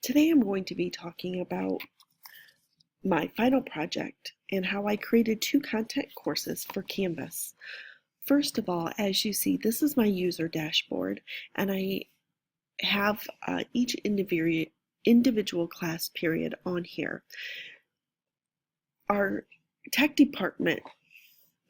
Today I'm going to be talking about my final project and how I created 2 content courses for Canvas. First of all, as you see, this is my user dashboard, and I have each individual class period on here. Our tech department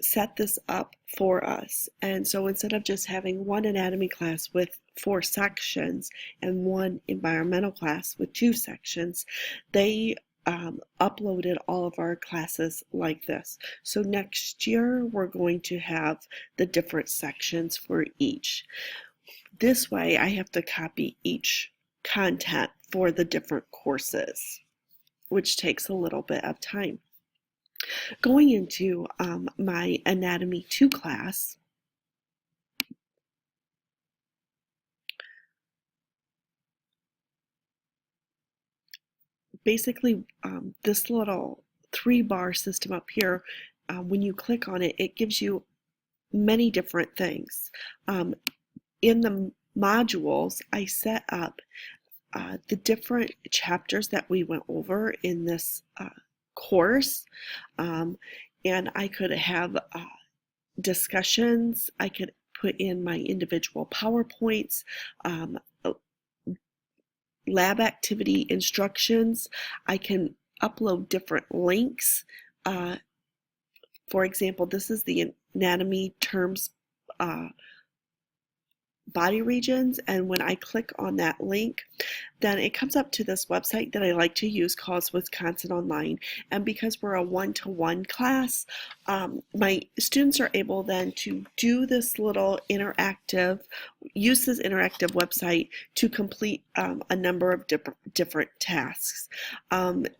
set this up for us, and so instead of just having one anatomy class with 4 sections and one environmental class with 2 sections, they uploaded all of our classes like this. So next year we're going to have the different sections for each. This way I have to copy each content for the different courses, which takes a little bit of time. Going into my Anatomy 2 class, basically this little 3-bar system up here, when you click on it, it gives you many different things. In the modules, I set up the different chapters that we went over in this course, and I could have discussions. I could put in my individual PowerPoints, lab activity instructions. I can upload different links. For example, this is the anatomy terms body regions, and when I click on that link, then it comes up to this website that I like to use called Wisconsin Online. And because we're a one-to-one class, my students are able then to do this little use this interactive website to complete a number of different tasks.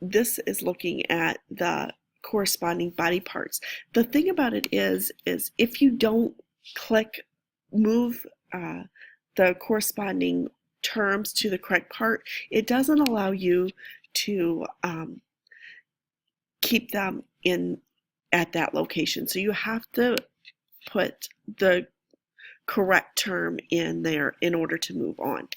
This is looking at the corresponding body parts. The thing about it is if you don't move the corresponding terms to the correct part, it doesn't allow you to keep them at that location. So you have to put the correct term in there in order to move on.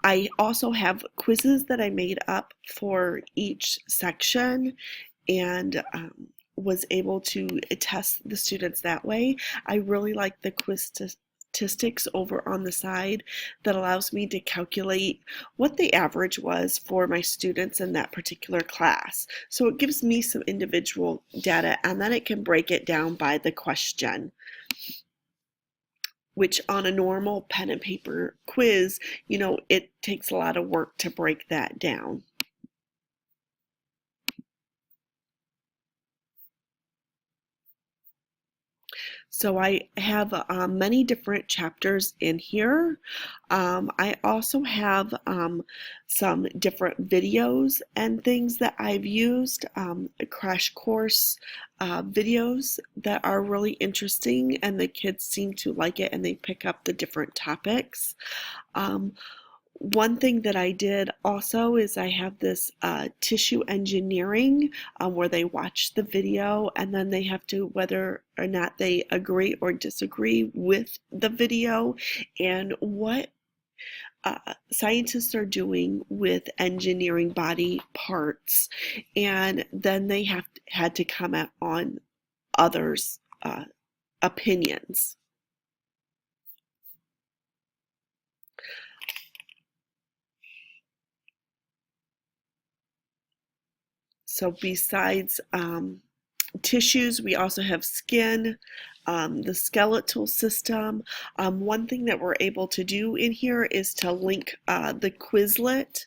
I also have quizzes that I made up for each section, and was able to test the students that way. I really like the quiz statistics over on the side that allows me to calculate what the average was for my students in that particular class. So it gives me some individual data, and then it can break it down by the question, which on a normal pen and paper quiz, it takes a lot of work to break that down. So I have many different chapters in here. I also have some different videos and things that I've used, crash course videos that are really interesting, and the kids seem to like it and they pick up the different topics. One thing that I did also is I have this tissue engineering where they watch the video and then they have to, whether or not they agree or disagree with the video and what scientists are doing with engineering body parts, and then they had to comment on others' opinions. So besides tissues, we also have skin, the skeletal system. One thing that we're able to do in here is to link the Quizlet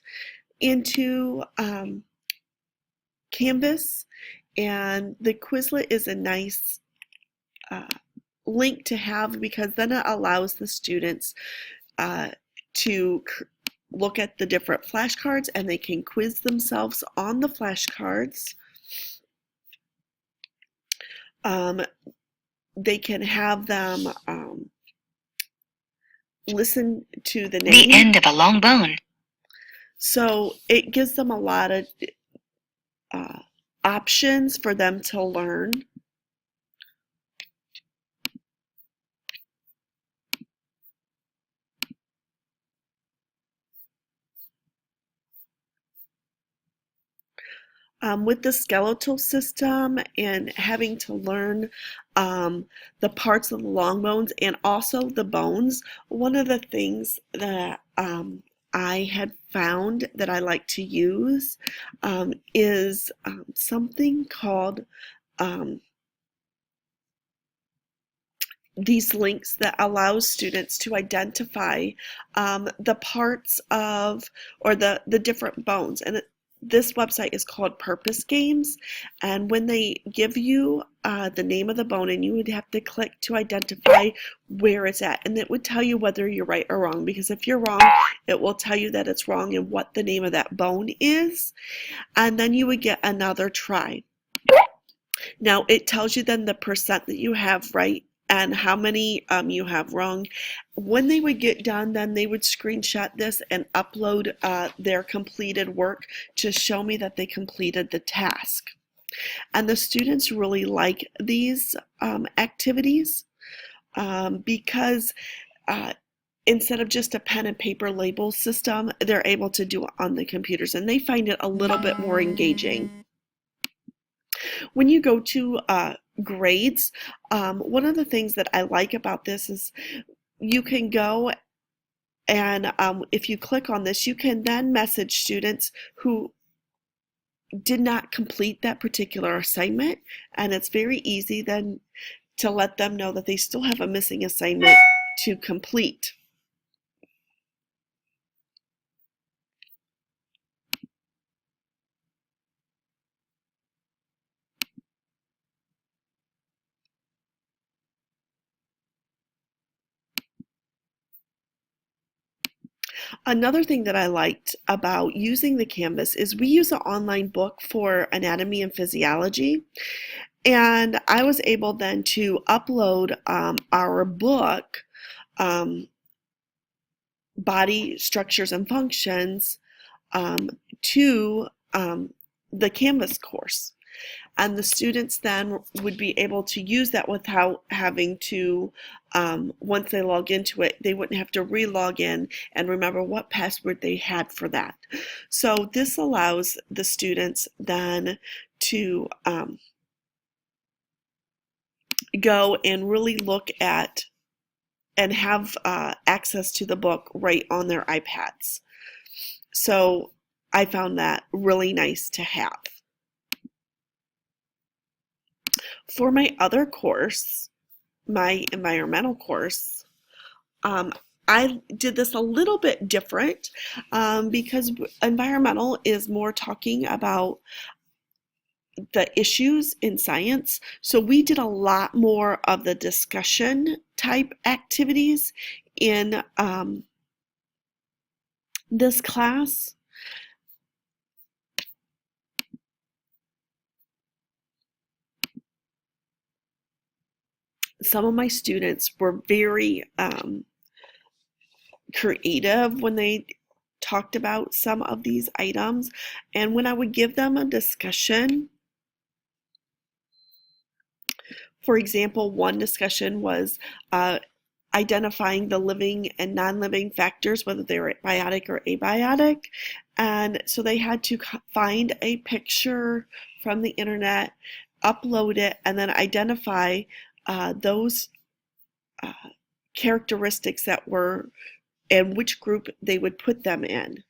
into Canvas, and the Quizlet is a nice link to have because then it allows the students to look at the different flashcards, and they can quiz themselves on the flashcards. They can have them listen to the name. The end of a long bone. So it gives them a lot of options for them to learn. With the skeletal system and having to learn the parts of the long bones and also the bones, one of the things that I had found that I like to use is something called um, these links that allows students to identify the parts of or the different bones. And this website is called Purpose Games. And when they give you the name of the bone, and you would have to click to identify where it's at. And it would tell you whether you're right or wrong. Because if you're wrong, it will tell you that it's wrong and what the name of that bone is. And then you would get another try. Now it tells you then the percent that you have right and how many you have wrong. When they would get done, then they would screenshot this and upload their completed work to show me that they completed the task. And the students really like these activities because instead of just a pen and paper label system, they're able to do it on the computers, and they find it a little bit more engaging. When you go to grades, one of the things that I like about this is you can go and if you click on this, you can then message students who did not complete that particular assignment, and it's very easy then to let them know that they still have a missing assignment to complete. Another thing that I liked about using the Canvas is we use an online book for anatomy and physiology. And I was able then to upload our book, um, Body Structures and Functions, to the Canvas course. And the students then would be able to use that without having to, once they log into it, they wouldn't have to re-log in and remember what password they had for that. So this allows the students then to go and really look at and have access to the book right on their iPads. So I found that really nice to have. For my other course, my environmental course, I did this a little bit different because environmental is more talking about the issues in science. So we did a lot more of the discussion type activities in this class. Some of my students were very creative when they talked about some of these items. And when I would give them a discussion, for example, one discussion was identifying the living and non-living factors, whether they were biotic or abiotic. And so they had to find a picture from the internet, upload it, and then identify those characteristics that were and which group they would put them in.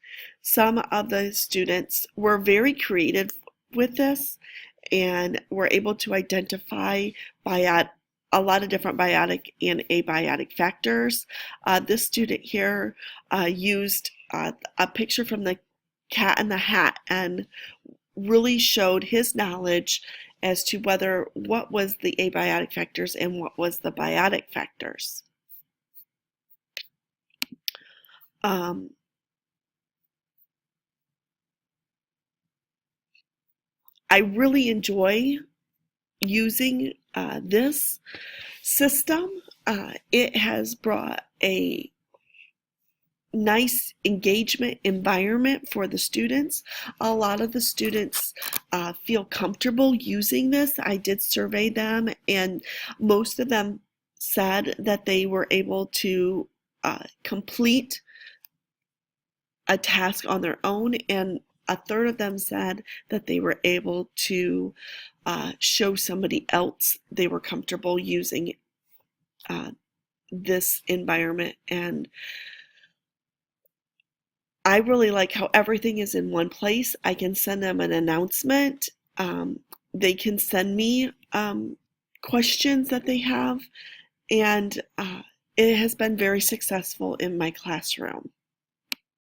Some of the students were very creative with this and were able to identify a lot of different biotic and abiotic factors. This student here used a picture from the Cat in the Hat and really showed his knowledge as to what was the abiotic factors and what was the biotic factors. I really enjoy using this system. It has brought a nice engagement environment for the students. A lot of the students feel comfortable using this. I did survey them, and most of them said that they were able to complete a task on their own, and a third of them said that they were able to show somebody else they were comfortable using this environment. And I really like how everything is in one place. I can send them an announcement. They can send me questions that they have, and it has been very successful in my classroom.